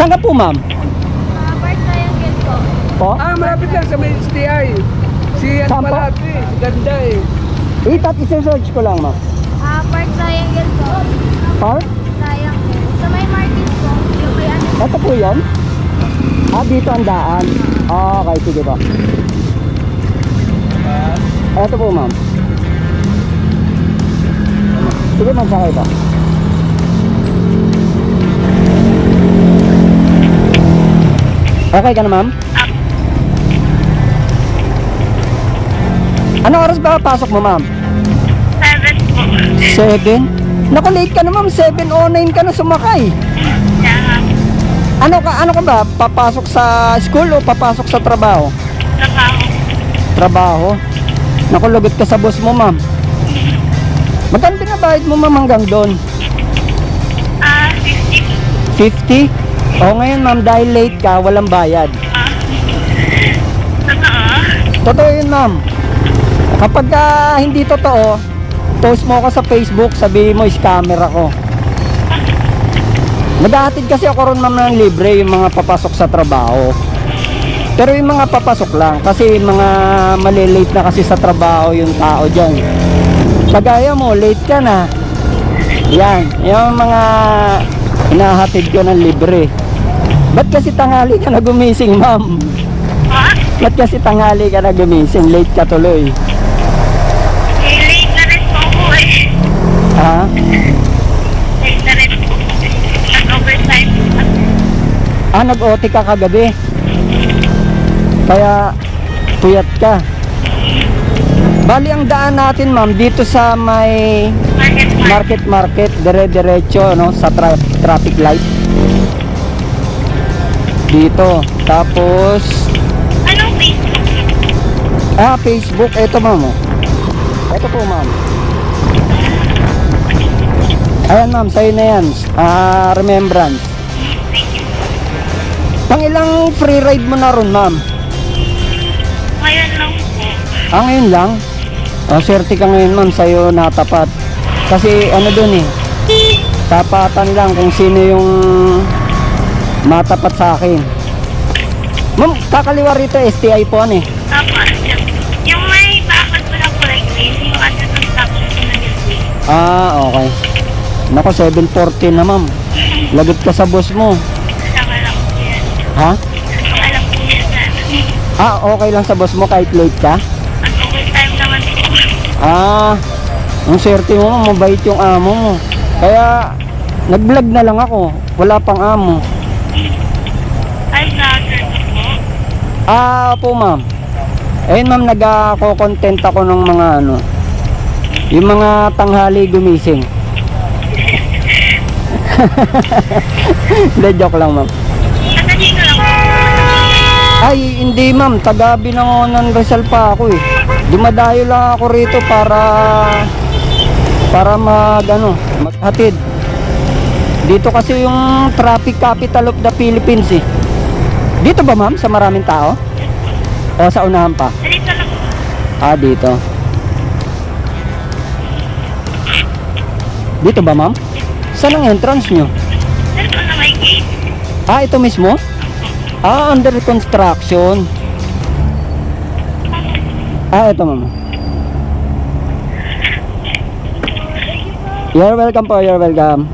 Saan ka po, ma'am? Park Triangle po. Po? Malapit lang sa may STI. Si Saan po? Malati. Ganda eh. Isi-search ko lang, ma'am. Park Triangle po. Park? Triangle. Sa may market po. Yung may ano. Ito po yun? Dito ang daan. Okay, sige po. Ito po, ma'am. Sige, ma'am, sakay pa. Okay ka na, ma'am? Ano oras ba pasok mo, ma'am? 7 po. 7? Naku, late ka na, ma'am. 7:09 ka na sumakay. Ano ka ba? Papasok sa school o papasok sa trabaho? Trabaho. Trabaho? Naku, lagot ka sa boss mo, ma'am. Magkano binabayad mo, ma'am, hanggang doon? 50. 50? O ngayon, ma'am, dahil late ka, walang bayad. Totoo? Totoo yun, ma'am. Kapag hindi totoo, post mo ako sa Facebook, sabihin mo, scammer ako. Naghahatid kasi ako ron, ma'am, ng libre yung mga papasok sa trabaho. Pero yung mga papasok lang, kasi mga malilate na kasi sa trabaho yung tao dyan. Kagaya mo, late ka na. Yan, yung mga hinahatid ko ng libre. Ba't kasi tanghali ka na gumising, ma'am? Ba't kasi tanghali ka na gumising? Late ka tuloy. Late na rin po ako eh. Ha? Late na rin po. Nag-overtime. Nag-OT ka kagabi. Kaya puyat ka. Bali ang daan natin, ma'am, dito sa may market, dire-diretso, no, sa traffic light. Dito. Tapos Anong Facebook? Facebook. Ito, ma'am. Ito po, ma'am. Ayan, ma'am, sa'yo na yan. Remembrance. Pang ilang free ride mo na ron, ma'am? Ngayon lang po. Ngayon lang? Swerte ka ngayon, ma'am, sa'yo natapat. Kasi ano dun eh, tapatan lang kung sino yung matapat sa akin. Ma'am, kakaliwa rito, STI po ano eh. Tapos, yung may bakit mo na kulay green, yung ano ng tapos na green. Okay. Nako, 7:40 na, ma'am. Lagot ka sa boss mo. Saka lang po yan. Ha? Saka lang po yan na. Okay lang sa boss mo kahit late ka? At overtime naman po. Ang swerte mo, ma'am, mabait yung amo mo. Kaya nag-vlog na lang ako. Wala pang amo. Ay, vlogger po. Po, ma'am. Ayun, ma'am, nag-content ako ng mga ano, yung mga tanghali gumising. Hindi, joke lang, ma'am. At dito lang po. Ay, hindi, ma'am. Taga Binangonan Rizal pa ako eh. Dumadayo lang ako rito para maghatid. Dito kasi yung traffic capital of the Philippines eh. Dito ba, ma'am, sa maraming tao? O sa unahan pa? Dito lang po. Dito. Dito ba, ma'am? Saan ang entrance nyo? Dito po na may gate. Ito mismo? Under construction. Ito, ma'am. You're welcome po, you're welcome.